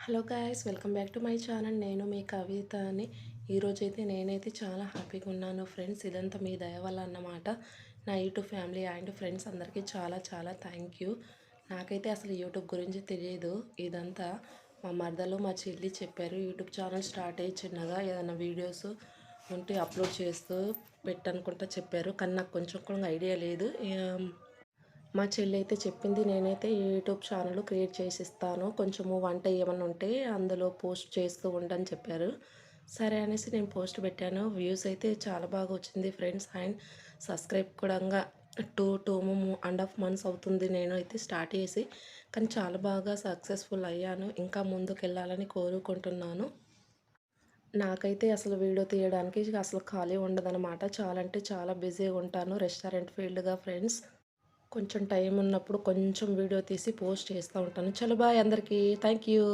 Hello guys, welcome back to my channel. నేను మీ కవితని. ఈరోజైతే నేనైతే చాలా హ్యాపీగా ఉన్నాను ఫ్రెండ్స్. ఇదంతా మీ దయ వల్ల అన్నమాట. నా యూట్యూబ్ ఫ్యామిలీ అండ్ ఫ్రెండ్స్ అందరికీ చాలా చాలా థ్యాంక్ యూ. నాకైతే అసలు యూట్యూబ్ గురించి తెలియదు. ఇదంతా మా మరదలు మా చెల్లి చెప్పారు. యూట్యూబ్ ఛానల్ స్టార్ట్ అయ్యి చిన్నగా ఏదైనా వీడియోస్ ఉంటే అప్లోడ్ చేస్తూ పెట్టనుకుంటా చెప్పారు. కానీ నాకు కొంచెం కూడా ఐడియా లేదు. మా చెల్లి అయితే చెప్పింది, నేనైతే యూట్యూబ్ ఛానల్ క్రియేట్ చేసి ఇస్తాను, కొంచెము వంట ఏమన్నా ఉంటే అందులో పోస్ట్ చేస్తూ ఉండని చెప్పారు. సరే అనేసి నేను పోస్ట్ పెట్టాను. వ్యూస్ అయితే చాలా బాగా వచ్చింది ఫ్రెండ్స్. అండ్ సబ్స్క్రైబ్ కూడా టూ అండ్ హాఫ్ మంత్స్ అవుతుంది నేను అయితే స్టార్ట్ చేసి. కానీ చాలా బాగా సక్సెస్ఫుల్ అయ్యాను. ఇంకా ముందుకు వెళ్ళాలని కోరుకుంటున్నాను. నాకైతే అసలు వీడియో తీయడానికి అసలు ఖాళీ ఉండదనమాట. చాలా అంటే చాలా బిజీగా ఉంటాను రెస్టారెంట్ ఫీల్డ్గా ఫ్రెండ్స్. కొంచెం టైం ఉన్నప్పుడు కొంచెం వీడియో తీసి పోస్ట్ చేస్తూ ఉంటాను. చలో బాయ్ అందరికీ. Thank you.